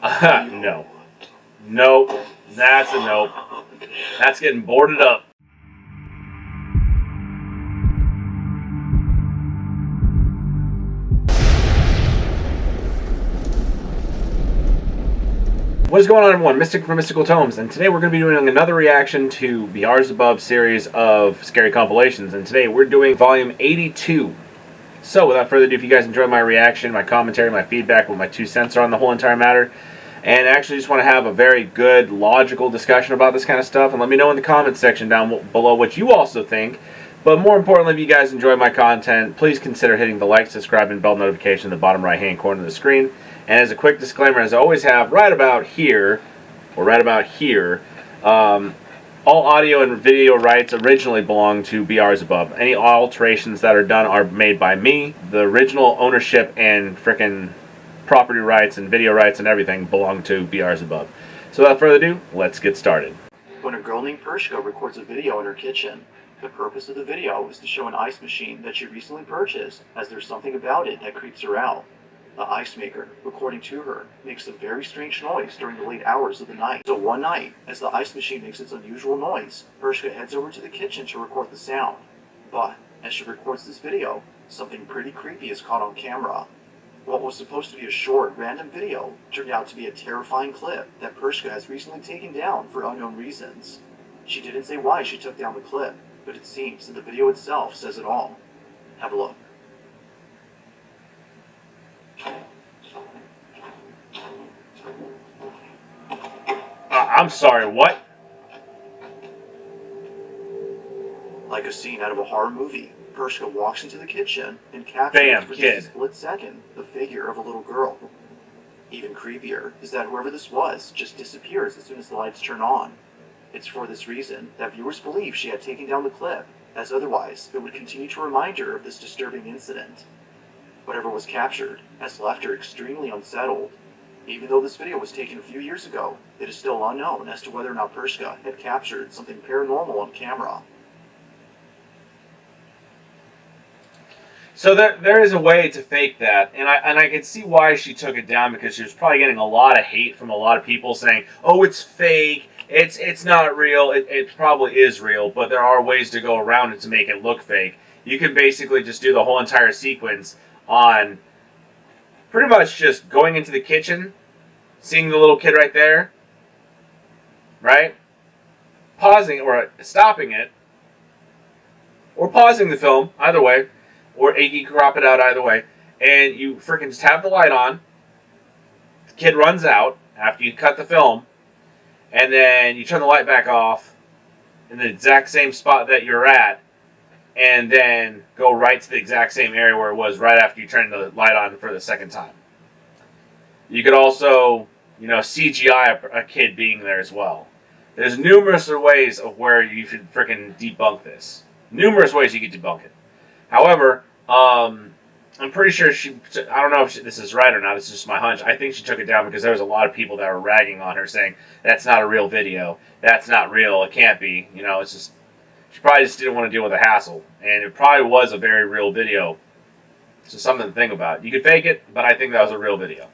No. Nope. That's a nope. That's getting boarded up. What is going on, everyone? Mystic from Mystical Tomes, and today we're going to be doing another reaction to BR's Above series of scary compilations, and today we're doing volume 82. So, without further ado, if you guys enjoyed my reaction, my commentary, my feedback, what my 2 cents are on the whole entire matter, and actually just want to have a very good, logical discussion about this kind of stuff, and let me know in the comments section down below what you also think. But more importantly, if you guys enjoy my content, please consider hitting the like, subscribe, and bell notification in the bottom right-hand corner of the screen. And as a quick disclaimer, as I always have, right about here, all audio and video rights originally belong to BR's Above. Any alterations that are done are made by me. The original ownership and frickin' property rights and video rights and everything belong to BR's Above. So without further ado, let's get started. When a girl named Pershka records a video in her kitchen, the purpose of the video is to show an ice machine that she recently purchased, as there's something about it that creeps her out. The ice maker, according to her, makes a very strange noise during the late hours of the night. So one night, as the ice machine makes its unusual noise, Pershka heads over to the kitchen to record the sound. But, as she records this video, something pretty creepy is caught on camera. What was supposed to be a short, random video turned out to be a terrifying clip that Pershka has recently taken down for unknown reasons. She didn't say why she took down the clip, but it seems that the video itself says it all. Have a look. I'm sorry, what? Like a scene out of a horror movie, Pershka walks into the kitchen and captures for just a split second the figure of a little girl. Even creepier is that whoever this was just disappears as soon as the lights turn on. It's for this reason that viewers believe she had taken down the clip, as otherwise it would continue to remind her of this disturbing incident. Whatever was captured has left her extremely unsettled. Even though this video was taken a few years ago, it is still unknown as to whether or not Pershka had captured something paranormal on camera. So there is a way to fake that, and I can see why she took it down, because she was probably getting a lot of hate from a lot of people saying, "Oh, it's fake. It's not real. It probably is real, but there are ways to go around it to make it look fake." You can basically just do the whole entire sequence on pretty much just going into the kitchen, seeing the little kid right there, right? Pausing or stopping it, or pausing the film, either way, or you can crop it out either way, and you freaking just have the light on. The kid runs out after you cut the film, and then you turn the light back off in the exact same spot that you're at, and then go right to the exact same area where it was right after you turned the light on for the second time. You could also, CGI a kid being there as well. There's numerous ways of where you should freaking debunk this. Numerous ways you could debunk it. However, I'm pretty sure I don't know if this is right or not, this is just my hunch. I think she took it down because there was a lot of people that were ragging on her saying, "That's not a real video. That's not real. It can't be." It's just, she probably just didn't want to deal with the hassle. And it probably was a very real video. So something to think about. You could fake it, but I think that was a real video.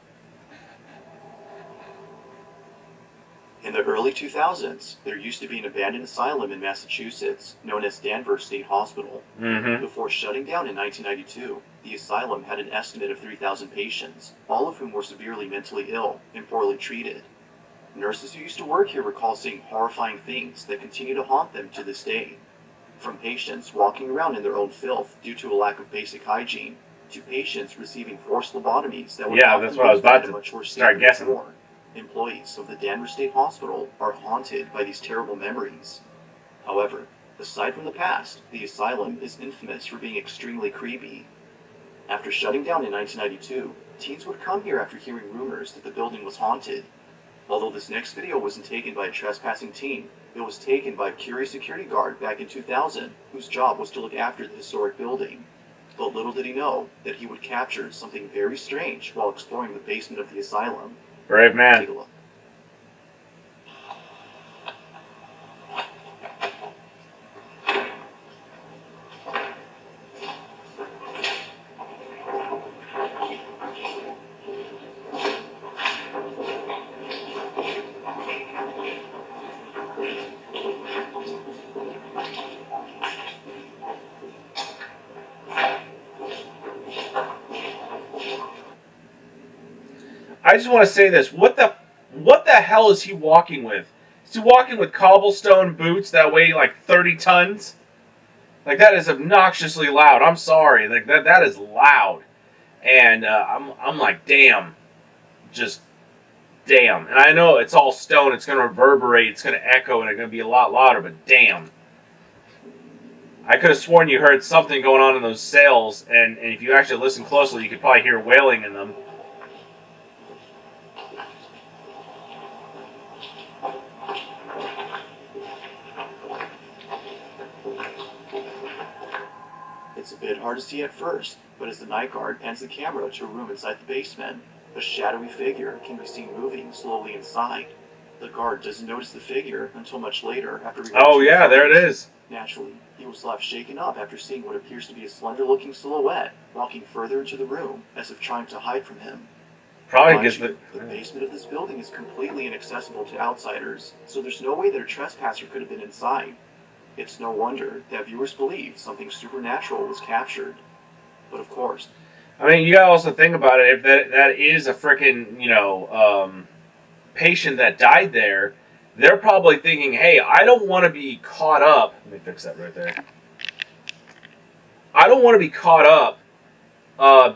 In the early 2000s, there used to be an abandoned asylum in Massachusetts known as Danvers State Hospital. Before shutting down in 1992, the asylum had an estimate of 3,000 patients, all of whom were severely mentally ill and poorly treated. Nurses who used to work here recall seeing horrifying things that continue to haunt them to this day. From patients walking around in their own filth due to a lack of basic hygiene, to patients receiving forced lobotomies that would that's what I was about to start guessing. Before. Employees of the Danvers State Hospital are haunted by these terrible memories. However, aside from the past, the asylum is infamous for being extremely creepy. After shutting down in 1992, teens would come here after hearing rumors that the building was haunted. Although this next video wasn't taken by a trespassing teen, it was taken by a curious security guard back in 2000, whose job was to look after the historic building. But little did he know that he would capture something very strange while exploring the basement of the asylum. Brave man. Take a look. I just want to say this. What the hell is he walking with? Is he walking with cobblestone boots that weigh like 30 tons? Like, that is obnoxiously loud. I'm sorry. Like, that is loud. And I'm like, damn. Just damn. And I know it's all stone. It's going to reverberate. It's going to echo. And it's going to be a lot louder. But damn. I could have sworn you heard something going on in those sails. And if you actually listen closely, you could probably hear wailing in them. It's a bit hard to see at first, but as the night guard pans the camera to a room inside the basement, a shadowy figure can be seen moving slowly inside. The guard doesn't notice the figure until much later after Oh, yeah, there it is. Naturally, he was left shaken up after seeing what appears to be a slender-looking silhouette walking further into the room as if trying to hide from him. Probably because the basement of this building is completely inaccessible to outsiders, so there's no way that a trespasser could have been inside. It's no wonder that viewers believe something supernatural was captured. But of course, I mean, you gotta also think about it. If that is a freaking, patient that died there, they're probably thinking, hey, I don't want to be caught up. Let me fix that right there. I don't want to be caught up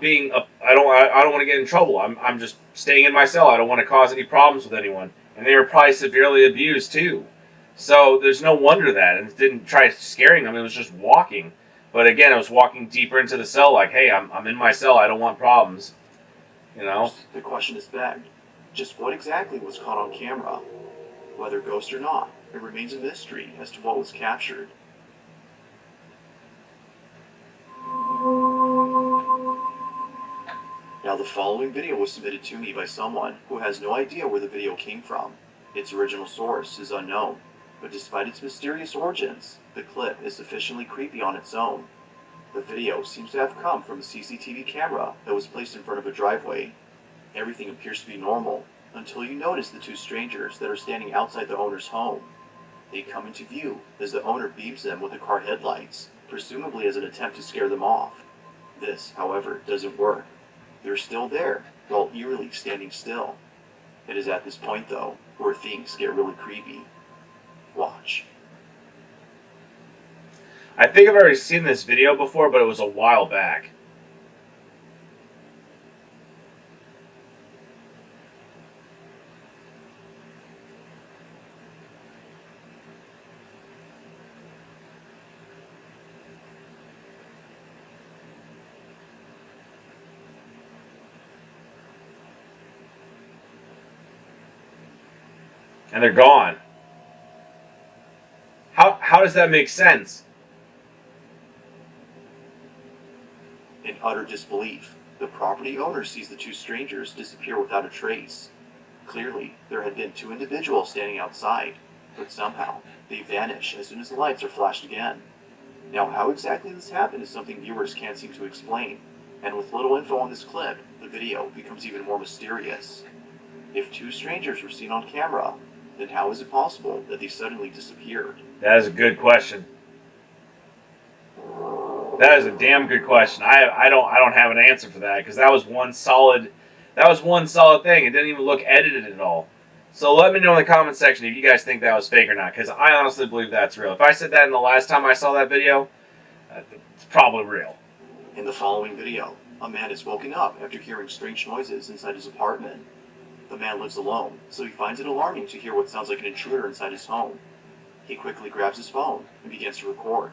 being a, I don't want to get in trouble. I'm just staying in my cell. I don't want to cause any problems with anyone. And they were probably severely abused too. So there's no wonder that. And it didn't try scaring them. It was just walking. But again, it was walking deeper into the cell like, hey, I'm in my cell. I don't want problems. You know? The question is begged. Just what exactly was caught on camera? Whether ghost or not, it remains a mystery as to what was captured. Now, the following video was submitted to me by someone who has no idea where the video came from. Its original source is unknown, but despite its mysterious origins, the clip is sufficiently creepy on its own. The video seems to have come from a CCTV camera that was placed in front of a driveway. Everything appears to be normal, until you notice the two strangers that are standing outside the owner's home. They come into view as the owner beams them with the car headlights, presumably as an attempt to scare them off. This, however, doesn't work. They're still there, while eerily standing still. It is at this point, though, where things get really creepy. Watch. I think I've already seen this video before, but it was a while back. And they're gone. How does that make sense? In utter disbelief, the property owner sees the two strangers disappear without a trace. Clearly, there had been two individuals standing outside, but somehow they vanish as soon as the lights are flashed again. Now, how exactly this happened is something viewers can't seem to explain, and with little info on this clip, the video becomes even more mysterious. If two strangers were seen on camera, then how is it possible that they suddenly disappeared? That is a good question. That is a damn good question. I don't have an answer for that because that was one solid thing. It didn't even look edited at all. So let me know in the comment section if you guys think that was fake or not, because I honestly believe that's real. If I said that in the last time I saw that video, it's probably real. In the following video, a man is woken up after hearing strange noises inside his apartment. The man lives alone, so he finds it alarming to hear what sounds like an intruder inside his home. He quickly grabs his phone and begins to record.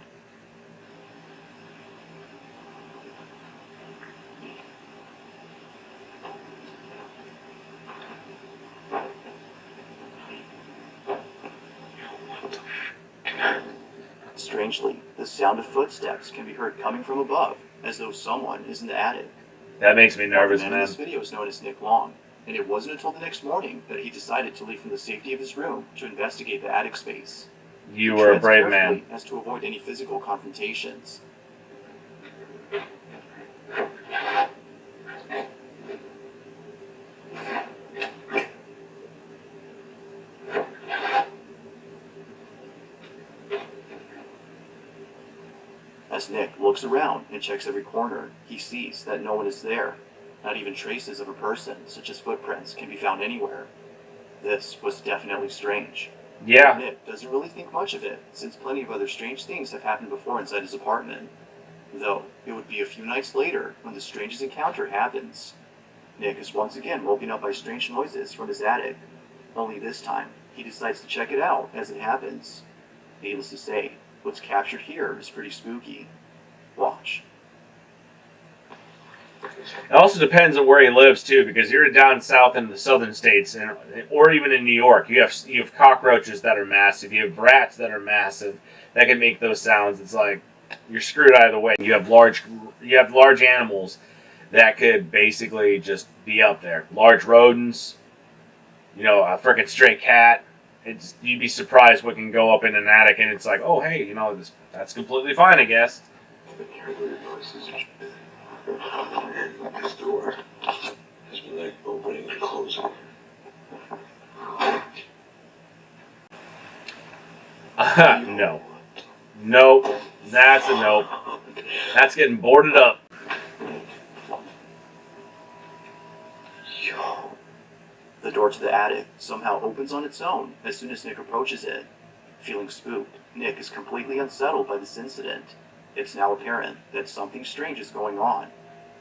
Strangely, the sound of footsteps can be heard coming from above, as though someone is in the attic. That makes me nervous, The man man. in this video is known as Nick Long, and it wasn't until the next morning that he decided to leave from the safety of his room to investigate the attic space. You He were a treads brave carefully man. as to avoid any physical confrontations. As Nick looks around and checks every corner, he sees that no one is there. Not even traces of a person, such as footprints, can be found anywhere. This was definitely strange. Yeah. Nick doesn't really think much of it, since plenty of other strange things have happened before inside his apartment. Though, it would be a few nights later when the strangest encounter happens. Nick is once again woken up by strange noises from his attic. Only this time, he decides to check it out as it happens. Needless to say, what's captured here is pretty spooky. Watch. It also depends on where he lives too, because you're down south in the southern states, or even in New York, you have cockroaches that are massive, you have rats that are massive that can make those sounds. It's like you're screwed either way. You have large animals that could basically just be up there. Large rodents, a freaking stray cat. You'd be surprised what can go up in an attic, and it's like, oh hey, that's completely fine, I guess. This door has been like opening and closing. No. Nope. That's a nope. That's getting boarded up. Yo. The door to the attic somehow opens on its own as soon as Nick approaches it. Feeling spooked, Nick is completely unsettled by this incident. It's now apparent that something strange is going on.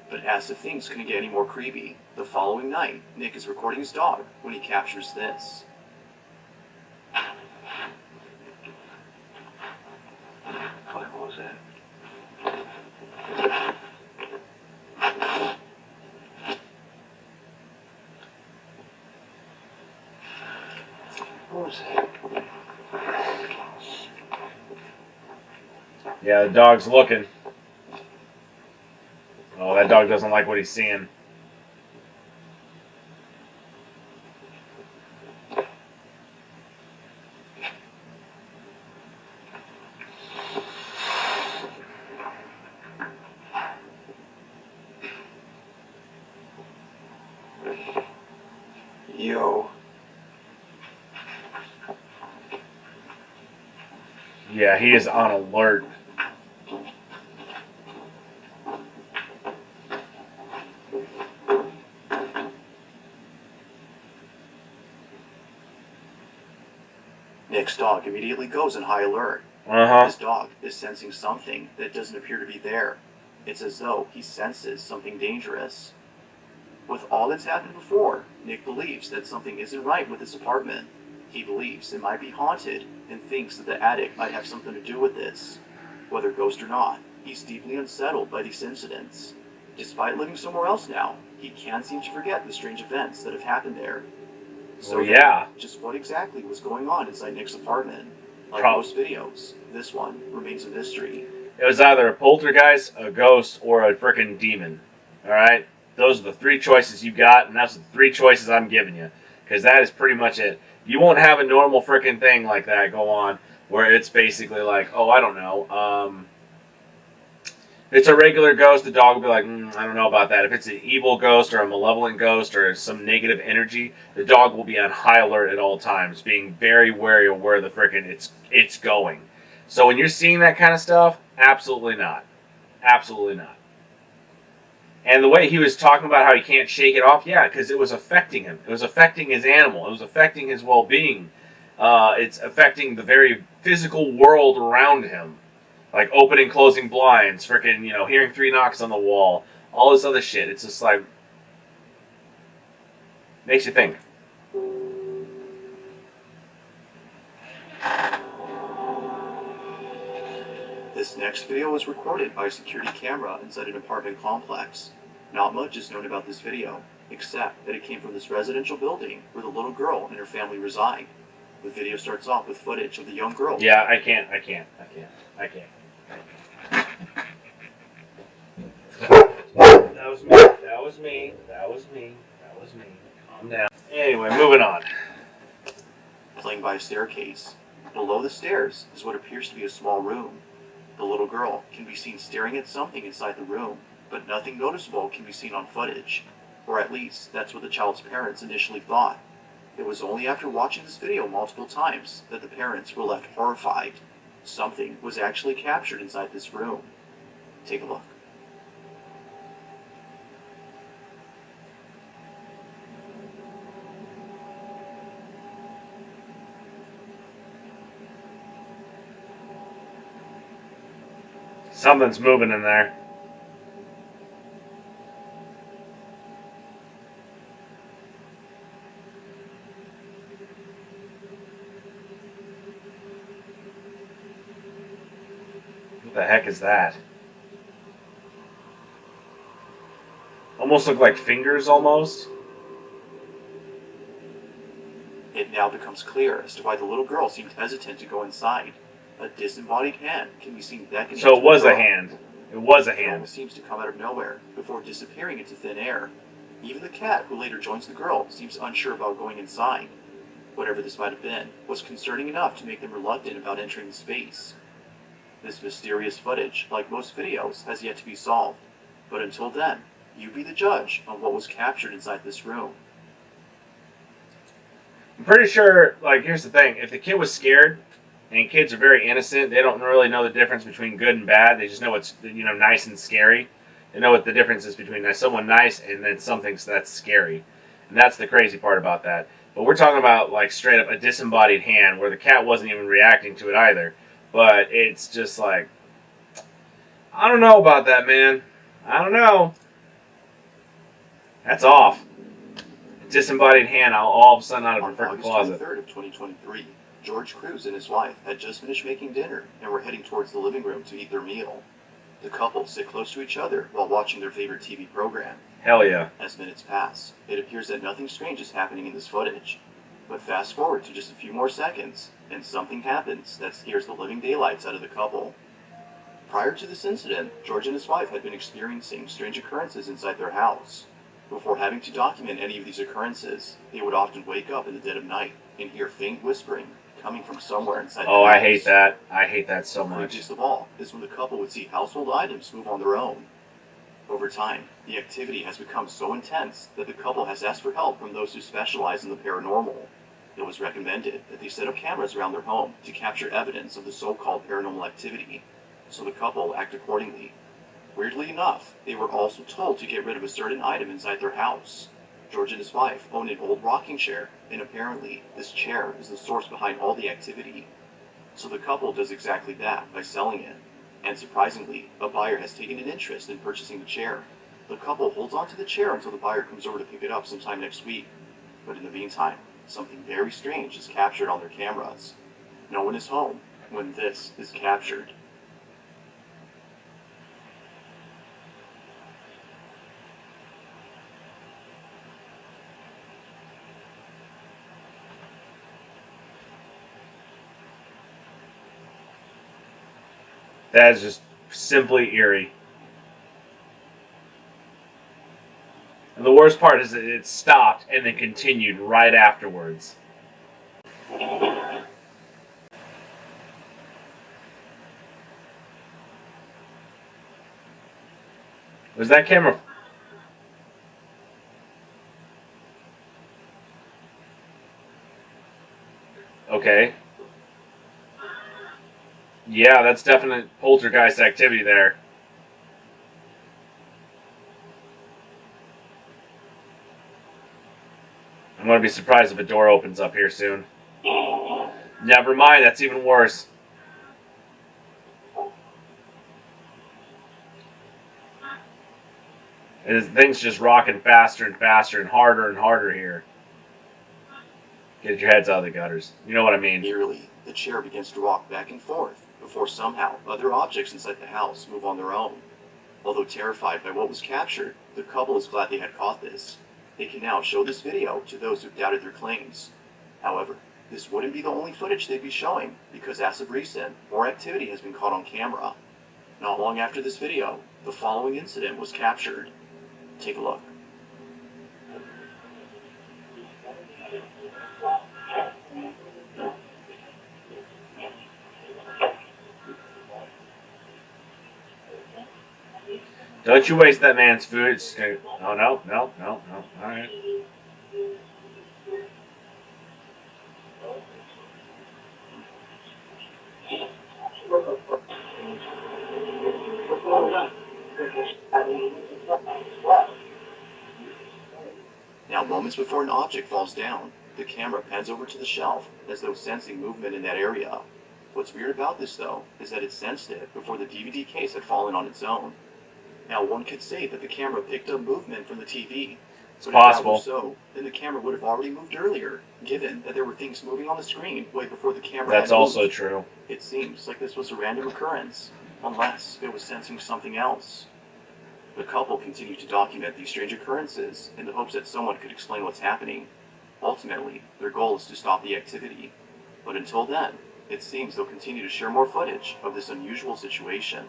But as if things couldn't get any more creepy, the following night, Nick is recording his dog when he captures this. What was that? What was that? Yeah, the dog's looking. Oh, that dog doesn't like what he's seeing. Yo. Yeah, he is on alert. Nick's dog immediately goes in high alert. Uh-huh. His dog is sensing something that doesn't appear to be there. It's as though he senses something dangerous. With all that's happened before, Nick believes that something isn't right with his apartment. He believes it might be haunted and thinks that the attic might have something to do with this. Whether ghost or not, he's deeply unsettled by these incidents. Despite living somewhere else now, he can't seem to forget the strange events that have happened there. So Well, yeah. just what exactly was going on inside Nick's apartment? Like most videos, this one remains a mystery. It was either a poltergeist, a ghost, or a frickin' demon. Alright? Those are the three choices you got, and that's the three choices I'm giving you. Because that is pretty much it. You won't have a normal frickin' thing like that go on, where it's basically like, oh, I don't know, if it's a regular ghost, the dog will be like, I don't know about that. If it's an evil ghost or a malevolent ghost or some negative energy, the dog will be on high alert at all times, being very wary of where the frickin' it's going. So when you're seeing that kind of stuff, absolutely not. Absolutely not. And the way he was talking about how he can't shake it off, yeah, because it was affecting him. It was affecting his animal. It was affecting his well-being. It's affecting the very physical world around him. Like opening, closing blinds, freaking, hearing 3 knocks on the wall, all this other shit. It's just like, makes you think. This next video was recorded by a security camera inside an apartment complex. Not much is known about this video, except that it came from this residential building where the little girl and her family reside. The video starts off with footage of the young girl. Yeah, I can't. That was me. Calm down. Anyway, moving on. Playing by a staircase. Below the stairs is what appears to be a small room. The little girl can be seen staring at something inside the room, but nothing noticeable can be seen on footage. Or at least, that's what the child's parents initially thought. It was only after watching this video multiple times that the parents were left horrified. Something was actually captured inside this room. Take a look. Something's moving in there. What the heck is that? Almost look like fingers, almost. It now becomes clear as to why the little girl seemed hesitant to go inside. A disembodied hand can be seen beckoning. So it was the a girl. hand. It was a The girl hand. seems to come out of nowhere before disappearing into thin air. Even the cat, who later joins the girl, seems unsure about going inside. Whatever this might have been was concerning enough to make them reluctant about entering the space. This mysterious footage, like most videos, has yet to be solved. But until then, you be the judge on what was captured inside this room. I'm pretty sure, like, here's the thing. If the kid was scared, and kids are very innocent, they don't really know the difference between good and bad. They just know what's, nice and scary. They know what the difference is between someone nice and then something that's scary. And that's the crazy part about that. But we're talking about, like, straight up a disembodied hand where the cat wasn't even reacting to it either. But it's just like, I don't know about that, man. I don't know. That's off. A disembodied hand all of a sudden out of a On freaking August closet. 23rd of 2023, George Cruz and his wife had just finished making dinner and were heading towards the living room to eat their meal. The couple sit close to each other while watching their favorite TV program. Hell yeah. As minutes pass, it appears that nothing strange is happening in this footage. But fast forward to just a few more seconds, and something happens that scares the living daylights out of the couple. Prior to this incident, George and his wife had been experiencing strange occurrences inside their house. Before having to document any of these occurrences, they would often wake up in the dead of night and hear faint whispering coming from somewhere inside the house. Oh, I hate that. I hate that so much. Creepiest of all is when the couple would see household items move on their own. Over time, the activity has become so intense that the couple has asked for help from those who specialize in the paranormal. It was recommended that they set up cameras around their home to capture evidence of the so-called paranormal activity, so the couple act accordingly. Weirdly enough, they were also told to get rid of a certain item inside their house. George and his wife owned an old rocking chair, and apparently this chair is the source behind all the activity. So the couple does exactly that by selling it. And surprisingly, a buyer has taken an interest in purchasing the chair. The couple holds onto the chair until the buyer comes over to pick it up sometime next week. But in the meantime, something very strange is captured on their cameras. No one is home when this is captured. That is just simply eerie. And the worst part is that it stopped and then continued right afterwards. Was that camera... Okay. Yeah, that's definite poltergeist activity there. I'm going to be surprised if a door opens up here soon. Never mind, that's even worse. Things just rocking faster and faster and harder here. Get your heads out of the gutters. You know what I mean. Eerily, the chair begins to rock back and forth before somehow other objects inside the house move on their own. Although terrified by what was captured, the couple is glad they had caught this. They can now show this video to those who've doubted their claims. However, this wouldn't be the only footage they'd be showing, because as of recent, more activity has been caught on camera. Not long after this video, the following incident was captured. Take a look. Don't you waste that man's food. Oh, no. Alright. Now, moments before an object falls down, the camera pans over to the shelf, as though sensing movement in that area. What's weird about this, though, is that it sensed it before the DVD case had fallen on its own. Now, one could say that the camera picked up movement from the TV. It's But possible. if that were so, then the camera would have already moved earlier, given that there were things moving on the screen way before the camera That's had also moved. true. It seems like this was a random occurrence, unless it was sensing something else. The couple continued to document these strange occurrences in the hopes that someone could explain what's happening. Ultimately, their goal is to stop the activity. But until then, it seems they'll continue to share more footage of this unusual situation.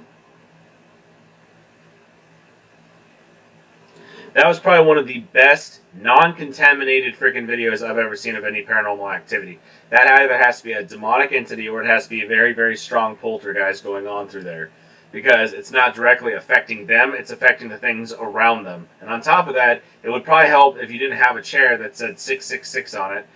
That was probably one of the best non-contaminated freaking videos I've ever seen of any paranormal activity. That either has to be a demonic entity or it has to be a very, very strong poltergeist going on through there. Because it's not directly affecting them, it's affecting the things around them. And on top of that, it would probably help if you didn't have a chair that said 666 on it.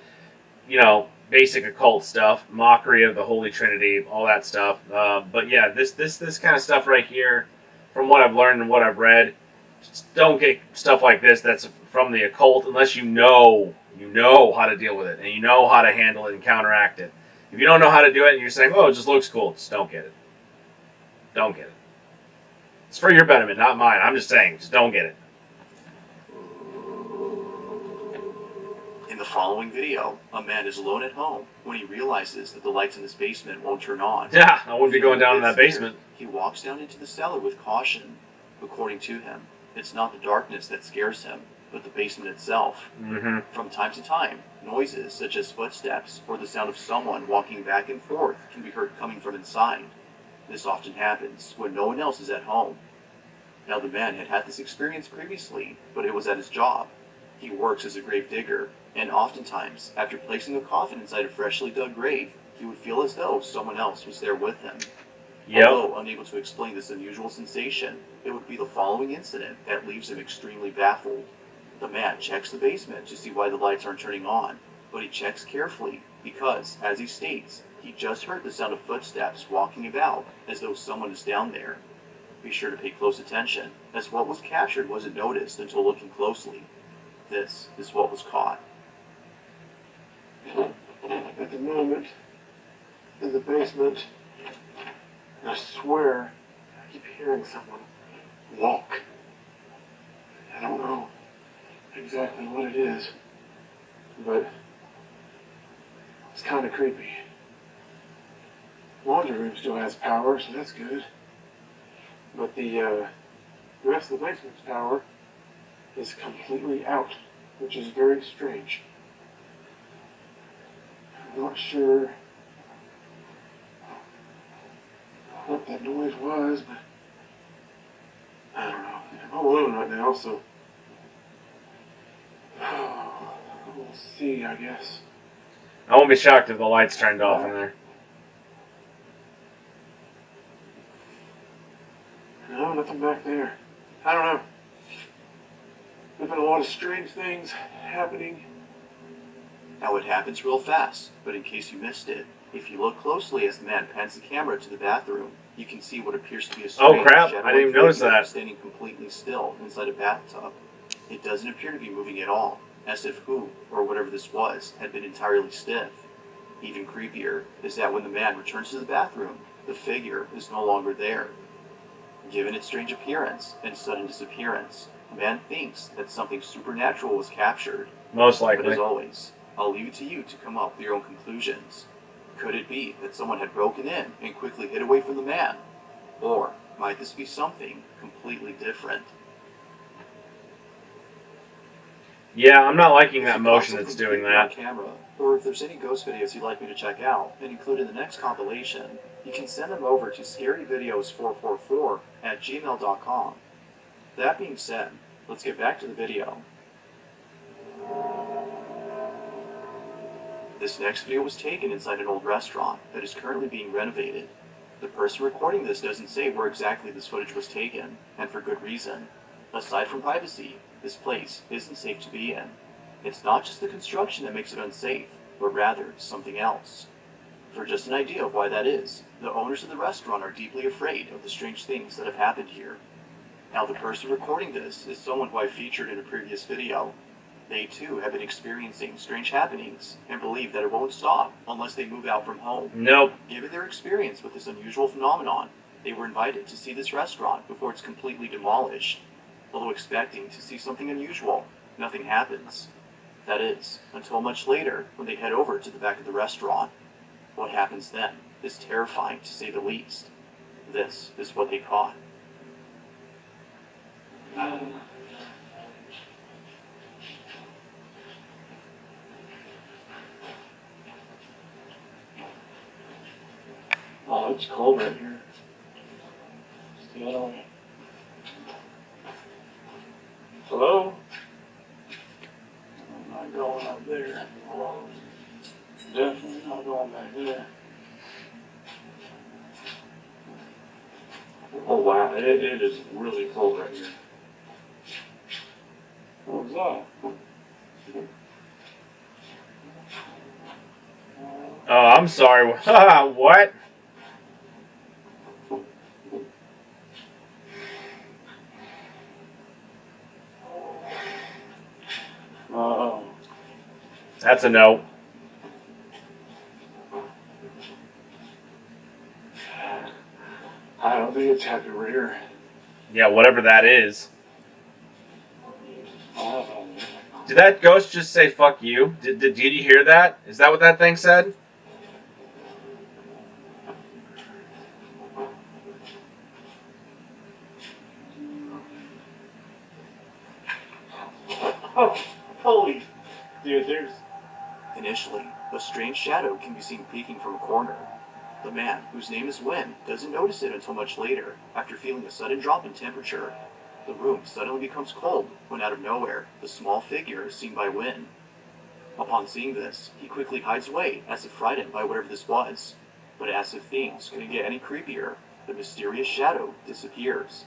You know, basic occult stuff, mockery of the Holy Trinity, all that stuff. But yeah, this kind of stuff right here, from what I've learned and what I've read, just don't get stuff like this that's from the occult unless you know how to deal with it and you know how to handle it and counteract it. If you don't know how to do it and you're saying, oh, it just looks cool, just don't get it. Don't get it. It's for your betterment, not mine. I'm just saying, just don't get it. In the following video, a man is alone at home when he realizes that the lights in his basement won't turn on. Yeah, I wouldn't be going down in that basement. He walks down into the cellar with caution. According to him, it's not the darkness that scares him, but the basement itself. Mm-hmm. From time to time, noises such as footsteps or the sound of someone walking back and forth can be heard coming from inside. This often happens when no one else is at home. Now, the man had had this experience previously, but it was at his job. He works as a grave digger, and oftentimes, after placing a coffin inside a freshly dug grave, he would feel as though someone else was there with him. Yep. Although unable to explain this unusual sensation, it would be the following incident that leaves him extremely baffled. The man checks the basement to see why the lights aren't turning on, but he checks carefully because, as he states, he just heard the sound of footsteps walking about as though someone is down there. Be sure to pay close attention, as what was captured wasn't noticed until looking closely. This is what was caught. At the moment, in the basement, I swear I keep hearing someone walk. I don't know exactly what it is, but it's kind of creepy. Laundry room still has power, so that's good. But the rest of the basement's power is completely out, which is very strange. I'm not sure what that noise was, but I don't know. I'm all alone right now, so we'll see, I guess. I won't be shocked if the lights turned off in there. No, nothing back there. I don't know. There's been a lot of strange things happening. Now it happens real fast, but in case you missed it, if you look closely as the man pans the camera to the bathroom, you can see what appears to be a strange crap, I shadowy didn't even notice figure that. standing completely still inside a bathtub. It doesn't appear to be moving at all, as if who, or whatever this was, had been entirely stiff. Even creepier is that when the man returns to the bathroom, the figure is no longer there. Given its strange appearance and sudden disappearance, the man thinks that something supernatural was captured. Most But likely. as always, I'll leave it to you to come up with your own conclusions. Could it be that someone had broken in and quickly hid away from the man? Or might this be something completely different? Yeah, I'm not liking If that you've got motion something that's doing creepy on that. camera, or if there's any ghost videos you'd like me to check out and include in the next compilation, you can send them over to scaryvideos444@gmail.com. That being said, let's get back to the video. This next video was taken inside an old restaurant that is currently being renovated. The person recording this doesn't say where exactly this footage was taken, and for good reason. Aside from privacy, this place isn't safe to be in. It's not just the construction that makes it unsafe, but rather something else. For just an idea of why that is, the owners of the restaurant are deeply afraid of the strange things that have happened here. Now, the person recording this is someone who I featured in a previous video. They too have been experiencing strange happenings and believe that it won't stop unless they move out from home. Nope. Given their experience with this unusual phenomenon, they were invited to see this restaurant before it's completely demolished. Although expecting to see something unusual, nothing happens. That is, until much later when they head over to the back of the restaurant. What happens then is terrifying to say the least. This is what they caught. Oh, it's cold right here. Still. Hello? I'm not going up there. Definitely not going back there. Oh wow, it is really cold right here. What was that? Oh, I'm sorry. What? That's a no. I don't think it's happy right here. Yeah, whatever that is. Oh, Did that ghost just say "fuck you"? Did you hear that? Is that what that thing said? oh, holy. Dude, there's. Initially, a strange shadow can be seen peeking from a corner. The man, whose name is Wynn, doesn't notice it until much later, after feeling a sudden drop in temperature. The room suddenly becomes cold when out of nowhere, the small figure is seen by Wynn. Upon seeing this, he quickly hides away as if frightened by whatever this was. But as if things couldn't get any creepier, the mysterious shadow disappears.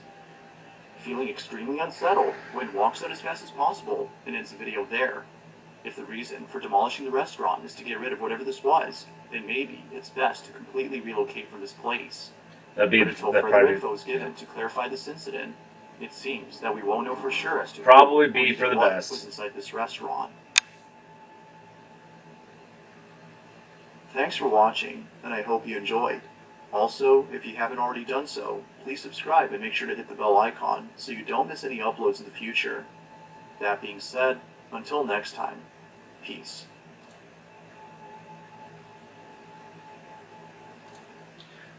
Feeling extremely unsettled, Wynn walks out as fast as possible and ends the video there. If the reason for demolishing the restaurant is to get rid of whatever this was, then maybe it's best to completely relocate from this place. That'd be But until that further probably info is given to clarify this incident, it seems that we won't know for sure as to Probably who be or for the what best. was inside this restaurant. Thanks for watching, and I hope you enjoyed. Also, if you haven't already done so, please subscribe and make sure to hit the bell icon so you don't miss any uploads in the future. That being said, until next time, peace.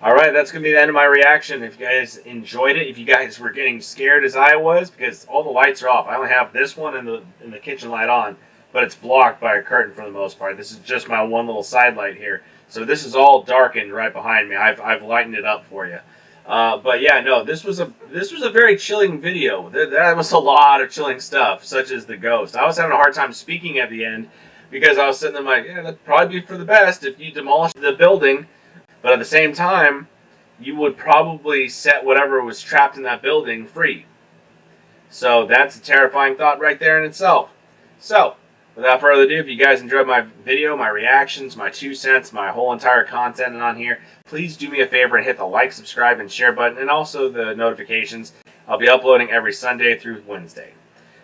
Alright, that's going to be the end of my reaction. If you guys enjoyed it, if you guys were getting scared as I was, because all the lights are off. I only have this one and the kitchen light on, but it's blocked by a curtain for the most part. This is just my one little side light here. So this is all darkened right behind me. I've lightened it up for you. But yeah, no, this was a very chilling video. That was a lot of chilling stuff, such as the ghost. I was having a hard time speaking at the end because I was sitting there like, yeah, that'd probably be for the best if you demolish the building. But at the same time, you would probably set whatever was trapped in that building free. So that's a terrifying thought right there in itself. So, without further ado, if you guys enjoyed my video, my reactions, my 2 cents, my whole entire content on here, please do me a favor and hit the like, subscribe, and share button, and also the notifications. I'll be uploading every Sunday through Wednesday.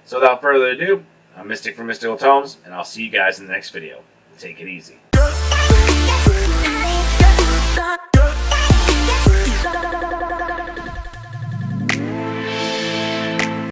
So without further ado, I'm Mystic from Mystical Tomes, and I'll see you guys in the next video. Take it easy.